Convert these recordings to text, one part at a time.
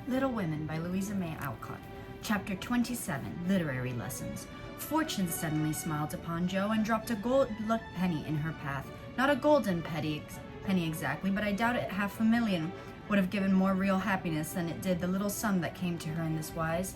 Little Women by Louisa May Alcott. Chapter 27, Literary Lessons. Fortune suddenly smiled upon Jo and dropped a gold penny in her path. Not a golden penny exactly, but I doubt it $500,000 would have given more real happiness than it did the little sum that came to her in this wise.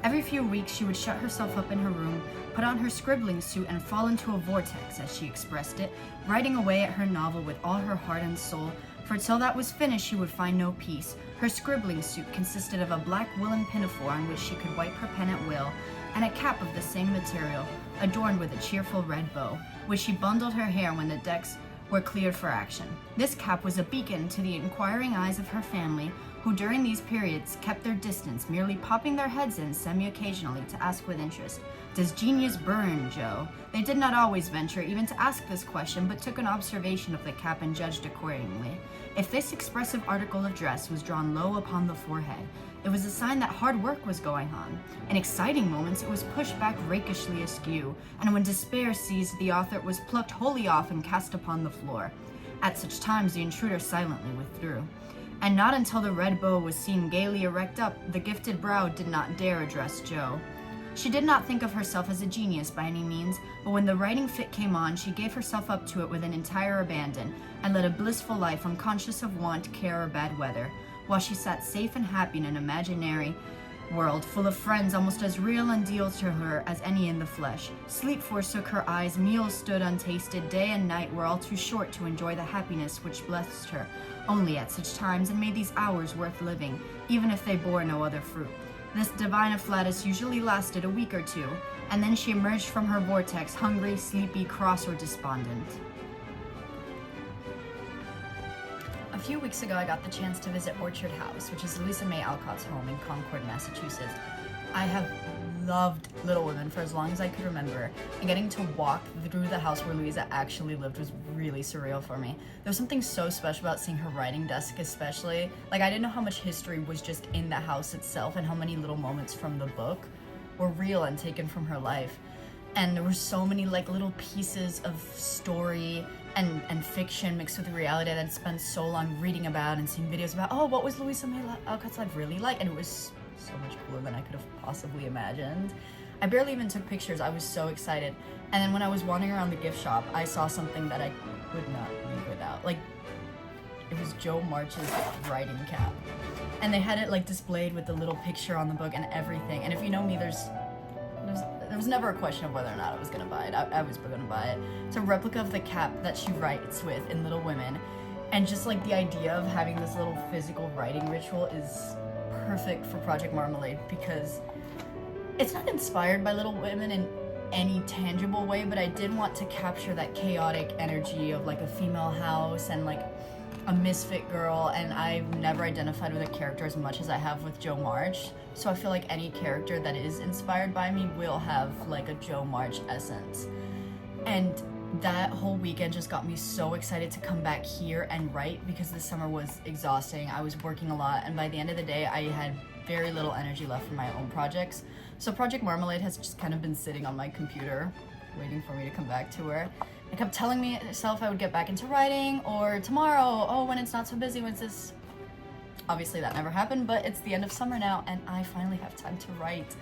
Every few weeks she would shut herself up in her room, put on her scribbling suit, and fall into a vortex, as she expressed it, writing away at her novel with all her heart and soul, for till that was finished she would find no peace. Her scribbling suit consisted of a black woolen pinafore on which she could wipe her pen at will, and a cap of the same material, adorned with a cheerful red bow, which she bundled her hair when the decks were cleared for action. This cap was a beacon to the inquiring eyes of her family, who during these periods kept their distance, merely popping their heads in semi-occasionally to ask with interest, "Does genius burn, Jo?" They did not always venture even to ask this question, but took an observation of the cap and judged accordingly. If this expressive article of dress was drawn low upon the forehead, it was a sign that hard work was going on. In exciting moments, it was pushed back rakishly askew, and when despair seized the author, it was plucked wholly off and cast upon the floor. At such times, the intruder silently withdrew. And not until the red bow was seen gaily erect up, the gifted brow did not dare address Jo. She did not think of herself as a genius by any means, but when the writing fit came on, she gave herself up to it with an entire abandon, and led a blissful life unconscious of want, care, or bad weather, while she sat safe and happy in an imaginary world full of friends almost as real and dear to her as any in the flesh. Sleep forsook her eyes, meals stood untasted, day and night were all too short to enjoy the happiness which blessed her only at such times and made these hours worth living, even if they bore no other fruit. This divine afflatus usually lasted a week or two, and then she emerged from her vortex, hungry, sleepy, cross, or despondent. A few weeks ago, I got the chance to visit Orchard House, which is Louisa May Alcott's home in Concord, Massachusetts. I have loved Little Women for as long as I could remember, and getting to walk through the house where Louisa actually lived was really surreal for me. There was something so special about seeing her writing desk, especially. Like, I didn't know how much history was just in the house itself and how many little moments from the book were real and taken from her life. And there were so many like little pieces of story and fiction mixed with reality that I'd spent so long reading about and seeing videos about, oh, what was Louisa May Alcott's life really like? And it was so much cooler than I could have possibly imagined. I barely even took pictures, I was so excited. And then when I was wandering around the gift shop, I saw something that I could not leave without. Like, it was Jo March's writing cap. And they had it like displayed with the little picture on the book and everything. And if you know me, there was never a question of whether or not I was gonna buy it. I was gonna buy it. It's a replica of the cap that she writes with in Little Women. And just like the idea of having this little physical writing ritual is perfect for Project Marmalade, because it's not inspired by Little Women in any tangible way, but I did want to capture that chaotic energy of like a female house and like a misfit girl, and I've never identified with a character as much as I have with Jo March, so I feel like any character that is inspired by me will have like a Jo March essence. And that whole weekend just got me so excited to come back here and write, because this summer was exhausting. I was working a lot, and by the end of the day I had very little energy left for my own projects. So Project Marmalade has just kind of been sitting on my computer waiting for me to come back to her. I kept telling myself I would get back into writing, or tomorrow, oh, when it's not so busy, when it's this. Obviously that never happened, but it's the end of summer now and I finally have time to write.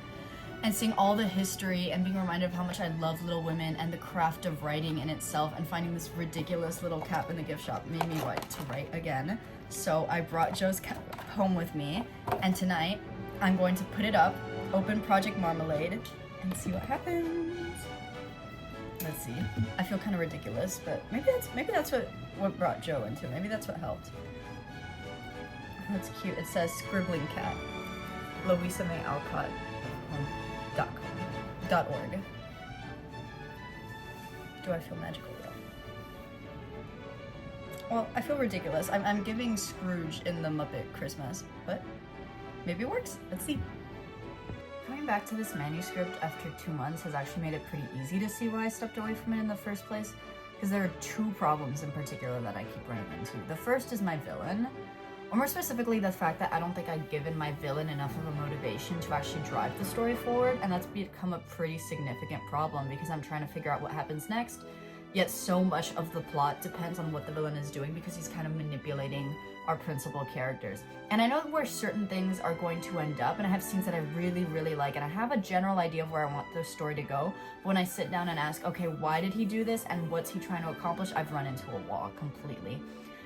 And seeing all the history and being reminded of how much I love Little Women and the craft of writing in itself, and finding this ridiculous little cap in the gift shop made me want to write again. So I brought Jo's cap home with me, and tonight I'm going to put it up, open Project Marmalade, and see what happens. Let's see. I feel kind of ridiculous, but maybe that's what brought Jo into it. Maybe that's what helped. That's cute. It says scribbling cat. Louisa May Alcott. .org. Do I feel magical though? Well, I feel ridiculous. I'm giving Scrooge in the Muppet Christmas, but maybe it works. Let's see. Coming back to this manuscript after 2 months has actually made it pretty easy to see why I stepped away from it in the first place, because there are two problems in particular that I keep running into. The first is my villain, or more specifically the fact that I don't think I'd given my villain enough of a motivation to actually drive the story forward, and that's become a pretty significant problem because I'm trying to figure out what happens next, yet so much of the plot depends on what the villain is doing because he's kind of manipulating our principal characters. And I know where certain things are going to end up, and I have scenes that I really, really like, and I have a general idea of where I want the story to go. But when I sit down and ask, okay, why did he do this and what's he trying to accomplish, I've run into a wall completely.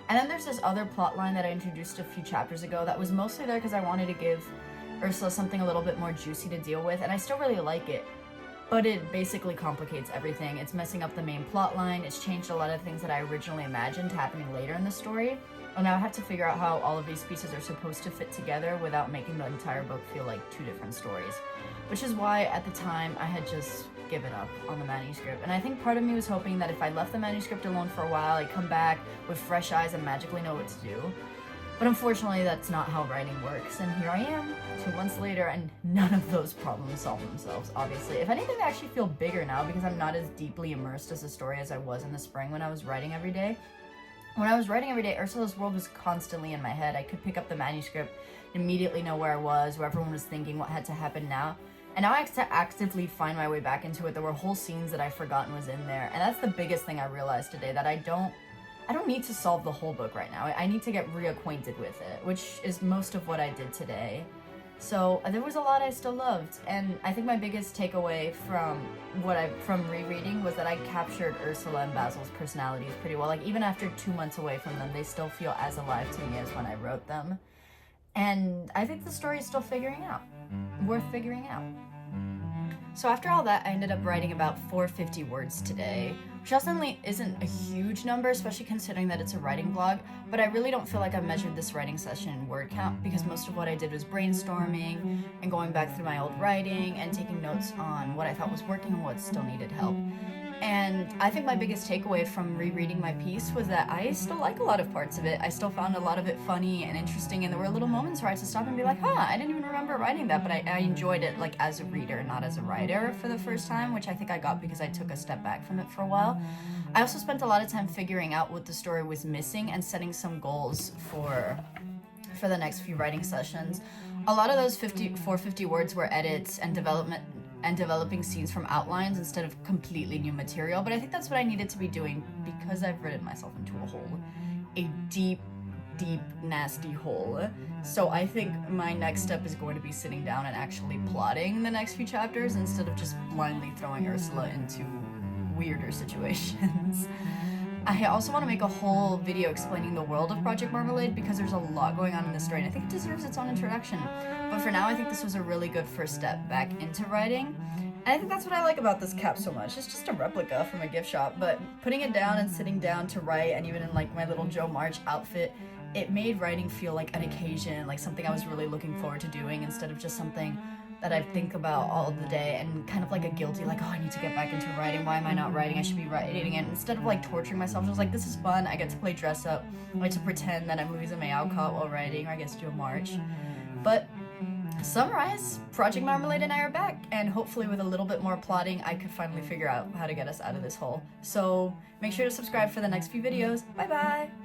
And then there's this other plot line that I introduced a few chapters ago that was mostly there because I wanted to give Ursula something a little bit more juicy to deal with, and I still really like it. But it basically complicates everything. It's messing up the main plot line, it's changed a lot of things that I originally imagined happening later in the story, and now I have to figure out how all of these pieces are supposed to fit together without making the entire book feel like two different stories. Which is why, at the time, I had just given up on the manuscript. And I think part of me was hoping that if I left the manuscript alone for a while, I'd come back with fresh eyes and magically know what to do. But unfortunately, that's not how writing works, and here I am, 2 months later, and none of those problems solve themselves, obviously. If anything, they actually feel bigger now because I'm not as deeply immersed as the story as I was in the spring when I was writing every day. When I was writing every day, Ursula's world was constantly in my head. I could pick up the manuscript, immediately know where I was, where everyone was thinking, what had to happen now. And now I have to actively find my way back into it. There were whole scenes that I'd forgotten was in there, and that's the biggest thing I realized today, that I don't need to solve the whole book right now. I need to get reacquainted with it, which is most of what I did today. So there was a lot I still loved, and I think my biggest takeaway from rereading was that I captured Ursula and Basil's personalities pretty well. Like, even after 2 months away from them, they still feel as alive to me as when I wrote them. And I think the story is still worth figuring out. So after all that, I ended up writing about 450 words today, which definitely isn't a huge number, especially considering that it's a writing blog, but I really don't feel like I measured this writing session in word count because most of what I did was brainstorming and going back through my old writing and taking notes on what I thought was working and what still needed help. And I think my biggest takeaway from rereading my piece was that I still like a lot of parts of it. I still found a lot of it funny and interesting, and there were little moments where I had to stop and be like, I didn't even remember writing that, but I enjoyed it like as a reader, not as a writer for the first time, which I think I got because I took a step back from it for a while. I also spent a lot of time figuring out what the story was missing and setting some goals for the next few writing sessions. A lot of those 450 words were edits and developing scenes from outlines instead of completely new material, but I think that's what I needed to be doing because I've written myself into a hole. A deep, nasty hole. So I think my next step is going to be sitting down and actually plotting the next few chapters instead of just blindly throwing Ursula into weirder situations. I also want to make a whole video explaining the world of Project Marmalade because there's a lot going on in this story and I think it deserves its own introduction. But for now, I think this was a really good first step back into writing. And I think that's what I like about this cap so much. It's just a replica from a gift shop, but putting it down and sitting down to write, and even in like my little Joe March outfit, it made writing feel like an occasion, like something I was really looking forward to doing instead of just something that I think about all of the day and kind of like a guilty, like, I need to get back into writing. Why am I not writing? I should be writing it. Instead of like torturing myself, I was like, this is fun. I get to play dress up. I get to pretend that I'm Louisa May Alcott while writing, or I guess Joe March. But summarize, Project Marmalade and I are back, and hopefully with a little bit more plotting, I could finally figure out how to get us out of this hole. So make sure to subscribe for the next few videos. Bye bye!